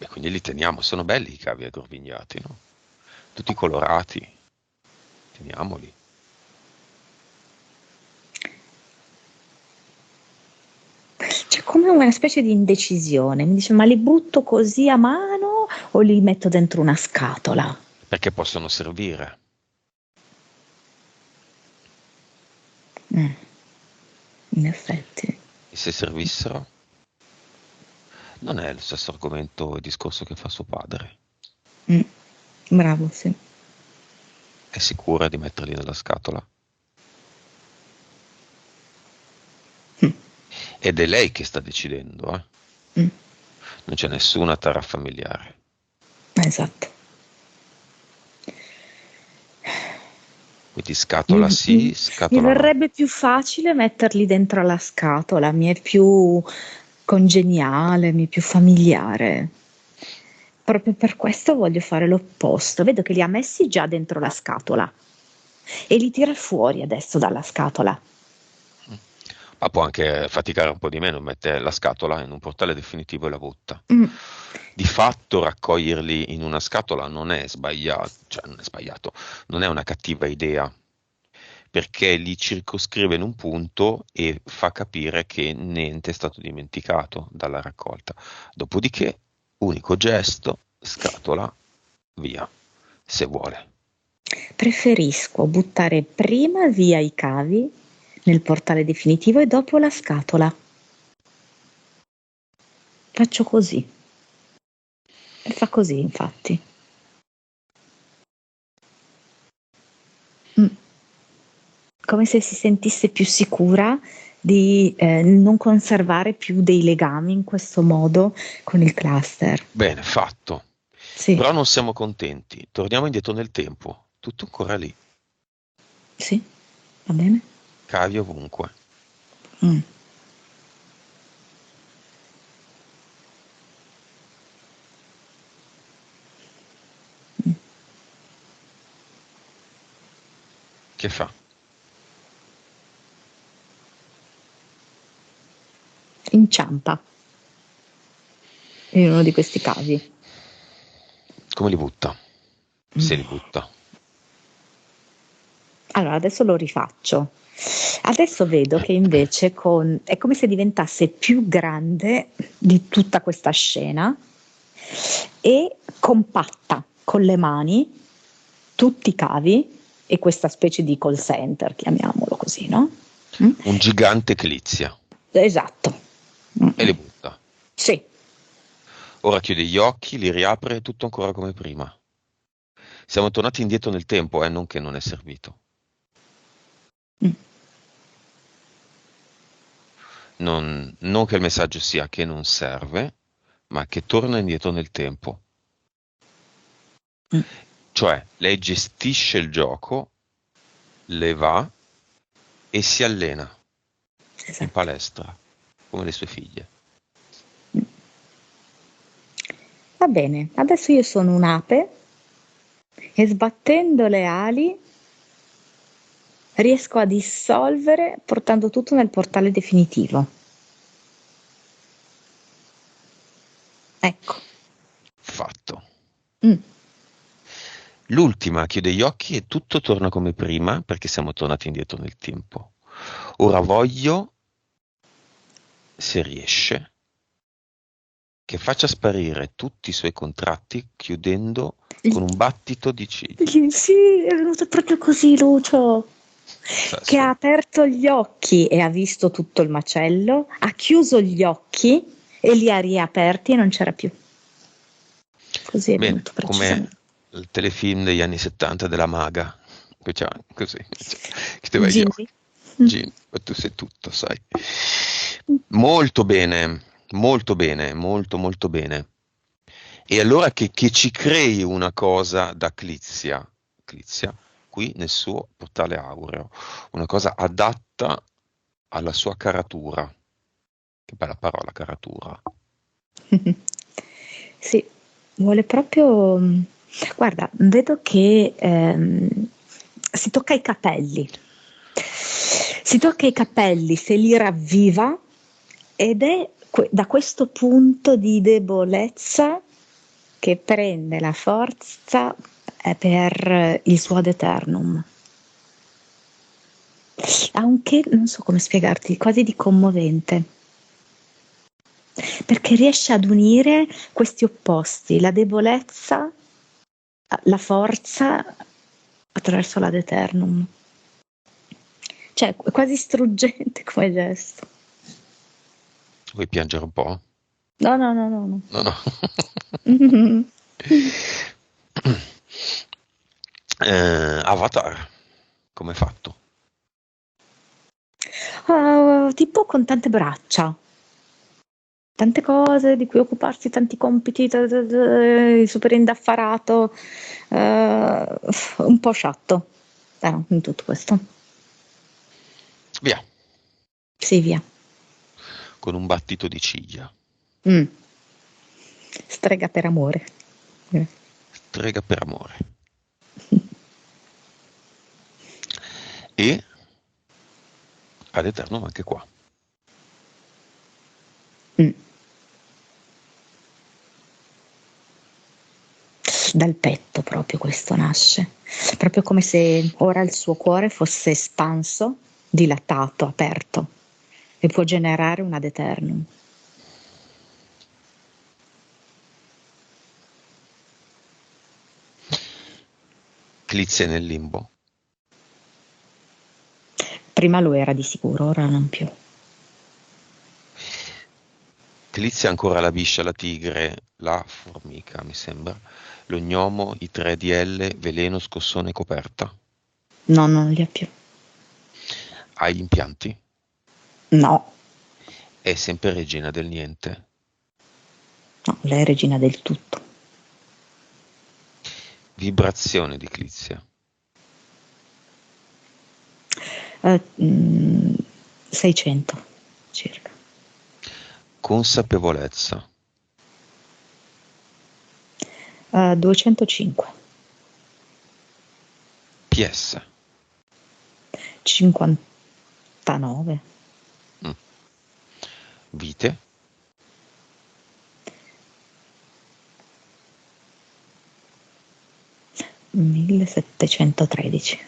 E quindi li teniamo. Sono belli i cavi aggrovigliati, no? Tutti colorati. Teniamoli. C'è come una specie di indecisione. Mi dice, ma li butto così a mano o li metto dentro una scatola? Perché possono servire. Mm, in effetti. E se servissero? Non è lo stesso argomento e discorso che fa suo padre. Mm, bravo, sì. È sicura di metterli nella scatola? Mm, Ed è lei che sta decidendo, eh? mm, Non c'è nessuna tara familiare. esatto. Quindi Mi, scatola mi- sì, mi scatola no. verrebbe più facile metterli dentro la scatola, mi è più congeniale, mi è più familiare. Proprio per questo voglio fare l'opposto. Vedo che li ha messi già dentro la scatola e li tira fuori adesso dalla scatola. Ma può anche faticare un po' di meno, mette la scatola in un portale definitivo e la butta. Mm, Di fatto raccoglierli in una scatola non è sbagliato, cioè non è sbagliato, non è una cattiva idea, perché li circoscrive in un punto e fa capire che niente è stato dimenticato dalla raccolta. Dopodiché, unico gesto, scatola, via, se vuole. Preferisco buttare prima via i cavi nel portale definitivo e dopo la scatola. Faccio così. E fa così, infatti. Mm. Come se si sentisse più sicura di non conservare più dei legami in questo modo con il cluster. Bene, fatto. Sì, Però non siamo contenti. Torniamo indietro nel tempo. Tutto ancora lì. sì, va bene. Cavi ovunque. Mm. Che fa? Inciampa in uno di questi casi. Come li butta? Se li butta. Allora, adesso lo rifaccio. Adesso vedo che invece è come se diventasse più grande di tutta questa scena e compatta con le mani tutti i cavi e questa specie di call center, chiamiamolo così, no? Mm? Un gigante Clizia. Esatto. E li butta. Sì. Ora chiude gli occhi, li riapre, tutto ancora come prima. Siamo tornati indietro nel tempo, non che non è servito. Mm. Non che il messaggio sia che non serve, ma che torna indietro nel tempo. Mm. Cioè, lei gestisce il gioco, le va e si allena in Esatto. palestra, come le sue figlie. Va bene, adesso io sono un'ape e sbattendo le ali riesco a dissolvere portando tutto nel portale definitivo. Ecco. Fatto. Mm. L'ultima chiude gli occhi e tutto torna come prima, perché siamo tornati indietro nel tempo. Ora voglio, se riesce, che faccia sparire tutti i suoi contratti chiudendo con un battito di ciglia. Sì, è venuto proprio così, Lucio, che ha aperto gli occhi e ha visto tutto il macello, ha chiuso gli occhi e li ha riaperti e non c'era più. Così è Bene, venuto come precisamente. il telefilm degli anni 70 della maga, che c'ha così, chiudeva gli Ginny. occhi. Gin, ma tu sei tutto, sai. Molto bene, molto bene, molto molto bene. E allora che ci crei una cosa da Clizia, qui nel suo portale aureo, una cosa adatta alla sua caratura. Che bella parola, caratura. Sì, vuole proprio. Guarda, vedo che si tocca i capelli. Si tocca i capelli, se li ravviva ed è da questo punto di debolezza che prende la forza per il suo ad eternum. Ha un che, non so come spiegarti, quasi di commovente. Perché riesce ad unire questi opposti, la debolezza, la forza attraverso l'ad eternum. Cioè, è quasi struggente come gesto. Vuoi piangere un po'? No, no, no, no, no. No, no. Avatar, come è fatto? Tipo con tante braccia, tante cose di cui occuparsi, tanti compiti, super indaffarato, un po' sciatto, in tutto questo. Via, Sì, via. con un battito di ciglia. Mm. Strega per amore. Strega per amore. E ad eterno anche qua. Mm. Dal petto proprio questo nasce, proprio come se ora il suo cuore fosse espanso, dilatato, aperto e può generare un ad eternum. Clizia nel limbo. Prima lo era di sicuro, ora non più. Clizia ancora la biscia, la tigre, la formica, mi sembra, lo gnomo, i 3DL, veleno, scossone, coperta. No, non li ha più. Ha gli impianti. No, È sempre regina del niente. no, lei è regina del tutto. Vibrazione di Clizia. 600 circa. Consapevolezza. 205. PS. 59. Mm. Vite? 1713.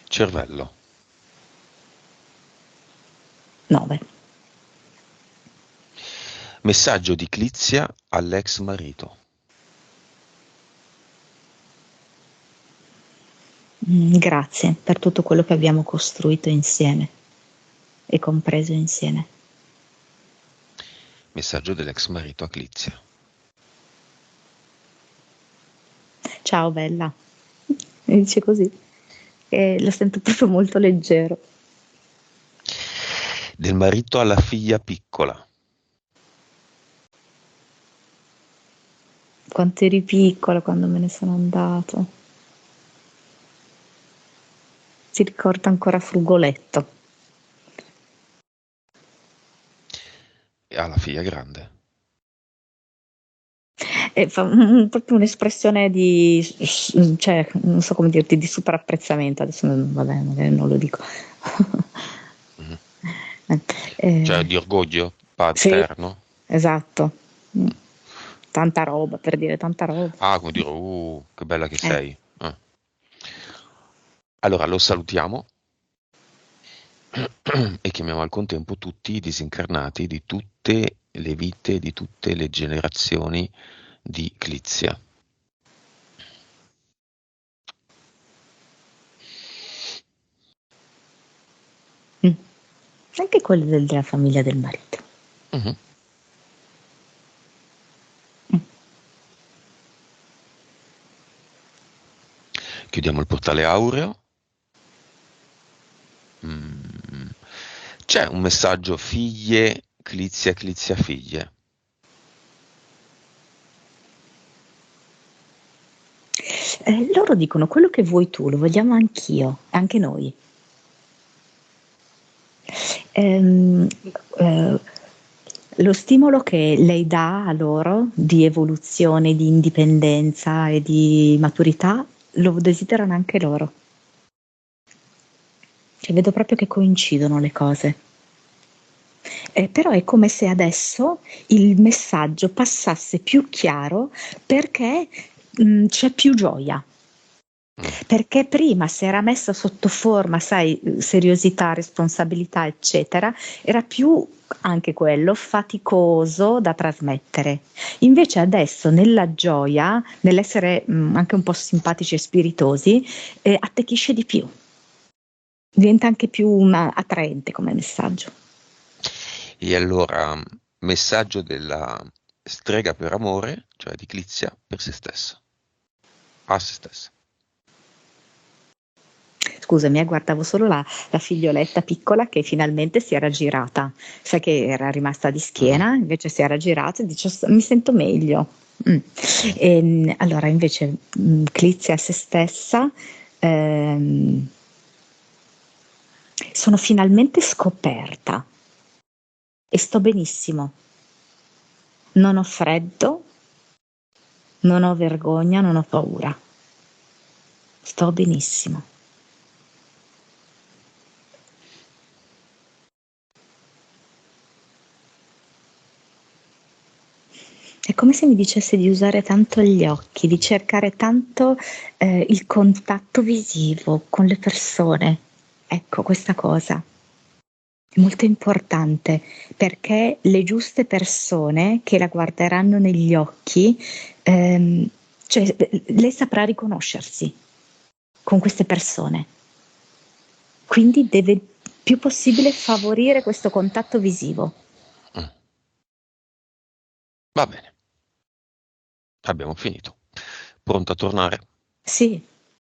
Cervello? 9. Messaggio di Clizia all'ex marito. Grazie per tutto quello che abbiamo costruito insieme e compreso insieme. Messaggio dell'ex marito a Clizia. Ciao bella, mi dice così, e lo sento proprio molto leggero. Del marito alla figlia piccola. Quanto eri piccola quando me ne sono andato. Si ricorda ancora Frugoletto. E alla figlia grande. E fa proprio un'espressione di, cioè, non so come dirti, di super apprezzamento. Adesso vabbè, magari non lo dico. Mm. Cioè Eh, di orgoglio sì, paterno. esatto. Tanta roba, per dire tanta roba. Ah, come dire, che bella che Eh, sei. Allora lo salutiamo e chiamiamo al contempo tutti i disincarnati di tutte le vite, di tutte le generazioni di Clizia. Anche quelli della famiglia del marito. Mhm. Mm. Chiudiamo il portale aureo. Mm. C'è un messaggio figlie, Clizia, Clizia, figlie. Loro dicono quello che vuoi tu, lo vogliamo anch'io, anche noi. Ehm, eh, lo stimolo che lei dà a loro di evoluzione, di indipendenza e di maturità lo desiderano anche loro. Cioè, vedo proprio che coincidono le cose. Però è come se adesso il messaggio passasse più chiaro perché c'è più gioia. Mm. Perché prima si era messa sotto forma, sai, seriosità, responsabilità, eccetera, era più anche quello faticoso da trasmettere. Invece adesso nella gioia, nell'essere anche un po' simpatici e spiritosi, attecchisce di più, diventa anche più attraente come messaggio. E allora, messaggio della strega per amore, cioè di Clizia per se stessa, a se stessa. Scusami, guardavo solo la figlioletta piccola che finalmente si era girata. Sai che era rimasta di Mm. schiena, invece si era girata e dice mi sento meglio. Mm. Allora invece Clizia a se stessa, ehm, sono finalmente scoperta e sto benissimo. Non ho freddo, non ho vergogna, non ho paura. Sto benissimo. È come se mi dicesse di usare tanto gli occhi, di cercare tanto il contatto visivo con le persone. Ecco, questa cosa è molto importante perché le giuste persone che la guarderanno negli occhi, ehm, cioè, lei saprà riconoscersi con queste persone. Quindi deve più possibile favorire questo contatto visivo. Mm. Va bene, abbiamo finito. Pronto a tornare? Sì.